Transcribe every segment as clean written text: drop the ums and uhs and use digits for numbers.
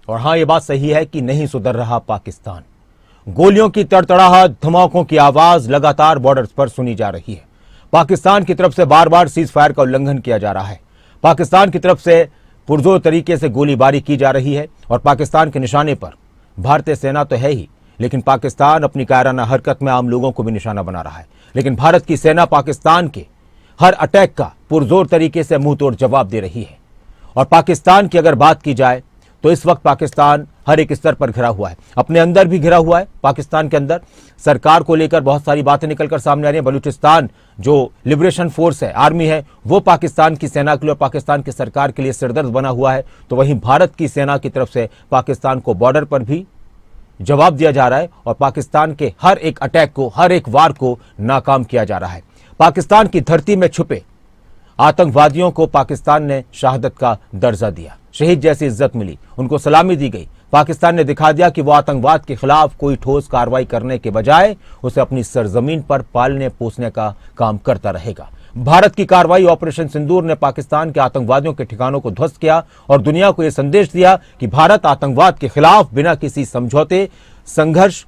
और हाँ, ये बात सही है कि नहीं सुधर रहा पाकिस्तान। गोलियों की तड़तड़ाहट, धमाकों की आवाज लगातार बॉर्डर्स पर सुनी जा रही है। पाकिस्तान की तरफ से बार बार सीज फायर का उल्लंघन किया जा रहा है। पाकिस्तान की तरफ से पुरजोर तरीके से गोलीबारी की जा रही है और पाकिस्तान के निशाने पर भारतीय सेना तो है ही, लेकिन पाकिस्तान अपनी कायराना हरकत में आम लोगों को भी निशाना बना रहा है। लेकिन भारत की सेना पाकिस्तान के हर अटैक का पुरजोर तरीके से मुंह तोड़ जवाब दे रही है। और पाकिस्तान की अगर बात की जाए तो इस वक्त पाकिस्तान हर एक स्तर पर घिरा हुआ है, अपने अंदर भी घिरा हुआ है। पाकिस्तान के अंदर सरकार को लेकर बहुत सारी बातें निकलकर सामने आ रही हैं। बलूचिस्तान जो लिबरेशन फोर्स है, आर्मी है, वो पाकिस्तान की सेना के लिए और पाकिस्तान की सरकार के लिए सिरदर्द बना हुआ है। तो वहीं भारत की सेना की तरफ से पाकिस्तान को बॉर्डर पर भी जवाब दिया जा रहा है और पाकिस्तान के हर एक अटैक को, हर एक वार को नाकाम किया जा रहा है। पाकिस्तान की धरती में छुपे आतंकवादियों को पाकिस्तान ने शहादत का दर्जा दिया, शहीद जैसी इज्जत मिली, उनको सलामी दी गई। पाकिस्तान ने दिखा दिया कि वो आतंकवाद के खिलाफ कोई ठोस कार्रवाई करने के बजाय उसे अपनी सरजमीन पर पालने पोसने का काम करता रहेगा। भारत की कार्रवाई ऑपरेशन सिंदूर ने पाकिस्तान के आतंकवादियों के ठिकानों को ध्वस्त किया और दुनिया को यह संदेश दिया कि भारत आतंकवाद के खिलाफ बिना किसी समझौते संघर्ष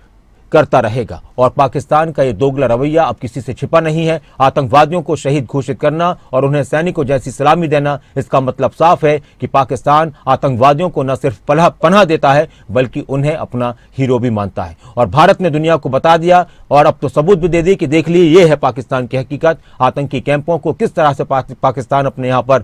करता रहेगा। और पाकिस्तान का ये दोगला रवैया अब किसी से छिपा नहीं है। आतंकवादियों को शहीद घोषित करना और उन्हें सैनिकों जैसी सलामी देना, इसका मतलब साफ है कि पाकिस्तान आतंकवादियों को न सिर्फ पनाह देता है बल्कि उन्हें अपना हीरो भी मानता है। और भारत ने दुनिया को बता दिया और अब तो सबूत भी दे दी कि देख लिए, ये है पाकिस्तान की हकीकत। आतंकी कैंपों को किस तरह से पाकिस्तान अपने यहाँ पर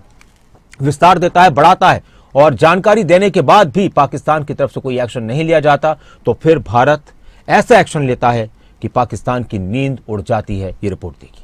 विस्तार देता है, बढ़ाता है, और जानकारी देने के बाद भी पाकिस्तान की तरफ से कोई एक्शन नहीं लिया जाता, तो फिर भारत ऐसा एक्शन लेता है कि पाकिस्तान की नींद उड़ जाती है। ये रिपोर्ट देखिए।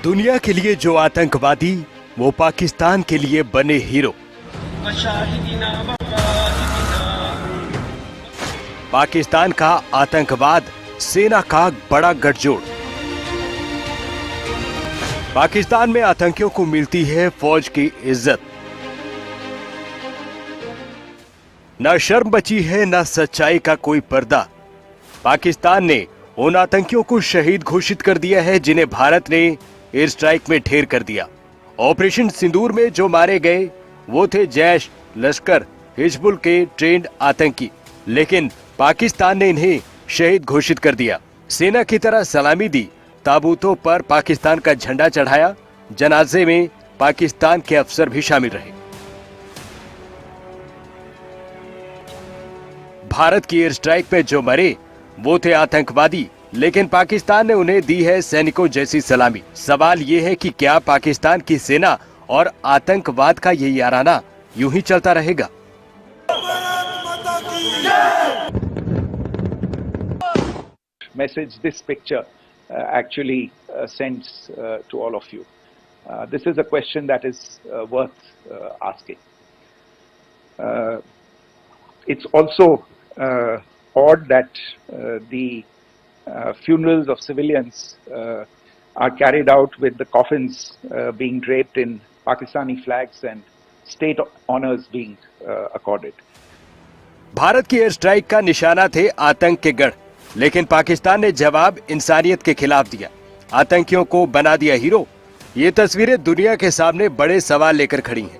दुनिया के लिए जो आतंकवादी, वो पाकिस्तान के लिए बने हीरो। पाकिस्तान का आतंकवाद सेना का बड़ा गठजोड़। पाकिस्तान में आतंकियों को मिलती है फौज की इज्जत। न शर्म बची है, न सच्चाई का कोई पर्दा। पाकिस्तान ने उन आतंकियों को शहीद घोषित कर दिया है जिन्हें भारत ने एयर स्ट्राइक में ढेर कर दिया। ऑपरेशन सिंदूर में जो मारे गए वो थे जैश, लश्कर, हिजबुल के ट्रेंड आतंकी, लेकिन पाकिस्तान ने इन्हें शहीद घोषित कर दिया। सेना की तरह सलामी दी, ताबूतों पर पाकिस्तान का झंडा चढ़ाया। जनाजे में पाकिस्तान के अफसर भी शामिल रहे। भारत की एयर स्ट्राइक में जो मरे वो थे आतंकवादी, लेकिन पाकिस्तान ने उन्हें दी है सैनिकों जैसी सलामी। सवाल ये है कि क्या पाकिस्तान की सेना और आतंकवाद का ये याराना यूं ही चलता रहेगा? Message this picture actually sends to all of you. This is a question that is worth asking. It's also odd that the funerals of civilians are carried out with the coffins being draped in Pakistani flags and state honors being accorded. Bharat की air strike का निशाना थे आतंक के गढ़, लेकिन पाकिस्तान ने जवाब इंसानियत के खिलाफ दिया। आतंकियों को बना दिया हीरो। ये तस्वीरें दुनिया के सामने बड़े सवाल लेकर खड़ी हैं।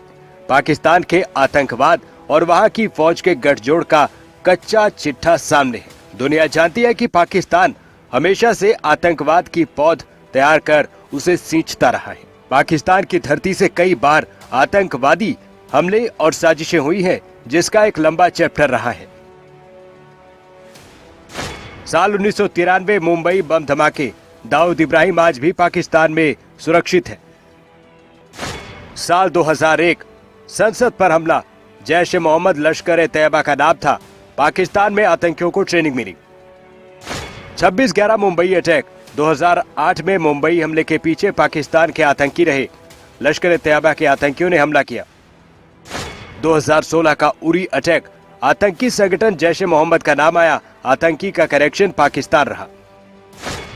पाकिस्तान के आतंकवाद और वहां की फौज के गठजोड़ का कच्चा चिट्ठा सामने है। दुनिया जानती है कि पाकिस्तान हमेशा से आतंकवाद की पौध तैयार कर उसे सींचता रहा है। पाकिस्तान की धरती से कई बार आतंकवादी हमले और साजिशें हुई हैं, जिसका एक लंबा चैप्टर रहा है। साल 1993 मुंबई बम धमाके, दाऊद इब्राहिम आज भी पाकिस्तान में सुरक्षित है। साल 2001 संसद पर हमला, जैश ए मोहम्मद लश्कर ए तैयबा का नाम था। पाकिस्तान में आतंकियों को ट्रेनिंग मिली। 26/11 मुंबई अटैक, 2008 में मुंबई हमले के पीछे पाकिस्तान के आतंकी रहे। लश्कर ए तैयबा के आतंकियों ने हमला किया। 2016 का उरी अटैक, आतंकी संगठन जैश ए मोहम्मद का नाम आया, आतंकी का करेक्शन पाकिस्तान रहा।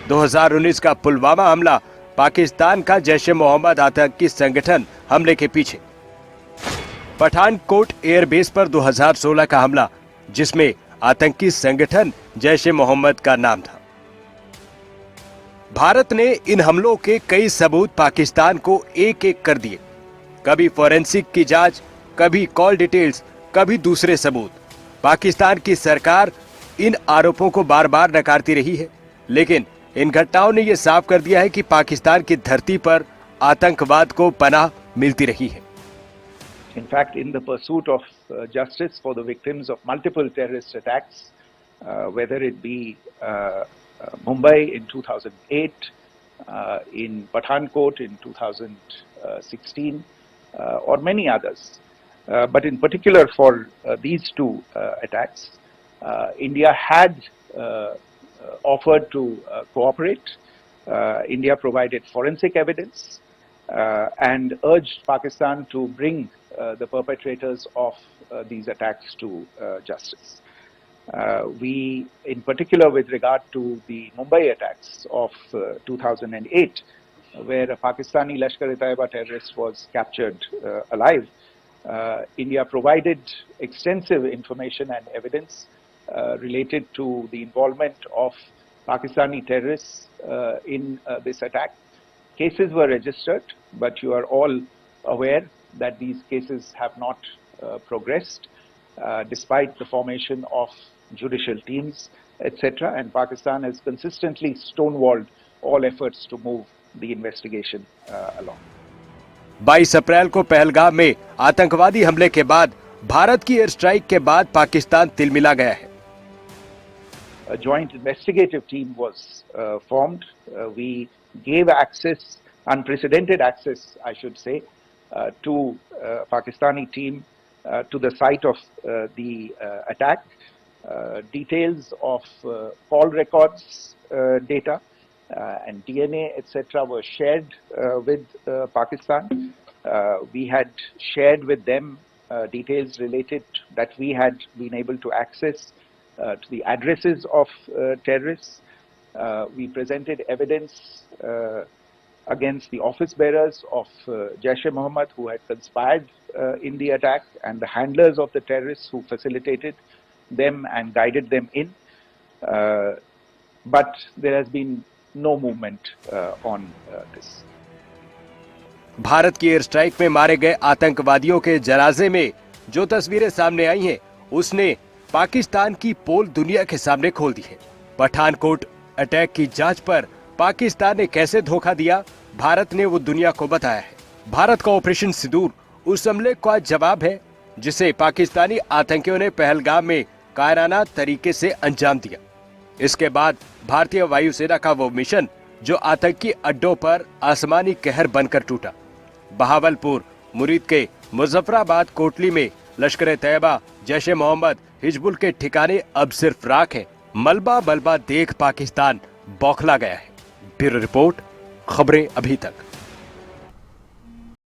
2019 का पुलवामा हमला, पाकिस्तान का जैश ए मोहम्मद आतंकी संगठन हमले के पीछे। पठानकोट एयरबेस पर 2016 का हमला, जिसमें आतंकी संगठन जैश ए मोहम्मद का नाम था। भारत ने इन हमलों के कई सबूत पाकिस्तान को एक एक कर दिए, कभी फोरेंसिक की जांच, कभी कॉल डिटेल्स, कभी दूसरे सबूत। पाकिस्तान की सरकार इन आरोपों को बार बार नकारती रही है, लेकिन इन घटनाओं ने यह साफ कर दिया है कि पाकिस्तान की धरती पर आतंकवाद को पनाह मिलती रही है। In fact, in the pursuit of justice for the victims of multiple terrorist attacks, whether it be Mumbai in 2008, in Pathankot in 2016, or many others, but in particular for these two attacks, India had offered to cooperate. India provided forensic evidence and urged Pakistan to bring the perpetrators of these attacks to justice. We, in particular with regard to the Mumbai attacks of 2008, where a Pakistani Lashkar-e-Taiba terrorist was captured alive, India provided extensive information and evidence related to the involvement of Pakistani terrorists in this attack. Cases were registered, but you are all aware that these cases have not progressed despite the formation of judicial teams, etc. And Pakistan has consistently stonewalled all efforts to move the investigation along. 22 अप्रैल को पहलगाम में आतंकवादी हमले के बाद भारत की air strike के बाद पाकिस्तान तिलमिला गया है। A joint investigative team was formed. We gave access, unprecedented access, I should say, to Pakistani team to the site of the attack. Details of call records data and DNA, etc. were shared with Pakistan. We had shared with them details related that we had been able to access to the addresses of terrorists. We presented evidence against the office bearers of Jaish e Mohammed who had conspired in the attack, and the handlers of the terrorists who facilitated them and guided them in. But there has been no movement on this. Bharat की air strike में मारे गए आतंकवादियों के जनाजे में जो तस्वीरें सामने आई हैं, उसने पाकिस्तान की पोल दुनिया के सामने खोल दी है। पठानकोट अटैक की जांच पर पाकिस्तान ने कैसे धोखा दिया, भारत ने वो दुनिया को बताया है। भारत का ऑपरेशन सिंदूर उस हमले का जवाब है जिसे पाकिस्तानी आतंकियों ने पहलगाम में कायराना तरीके से अंजाम दिया। इसके बाद भारतीय वायुसेना का वो मिशन जो आतंकी अड्डों पर आसमानी कहर बनकर टूटा। बहावलपुर, मुरीद के मुजफ्फराबाद, कोटली में लश्कर ए तैयबा, जैश ए मोहम्मद, हिजबुल के ठिकाने अब सिर्फ राख है। मलबा मलबा देख पाकिस्तान बौखला गया है। ब्यूरो रिपोर्ट, खबरें अभी तक।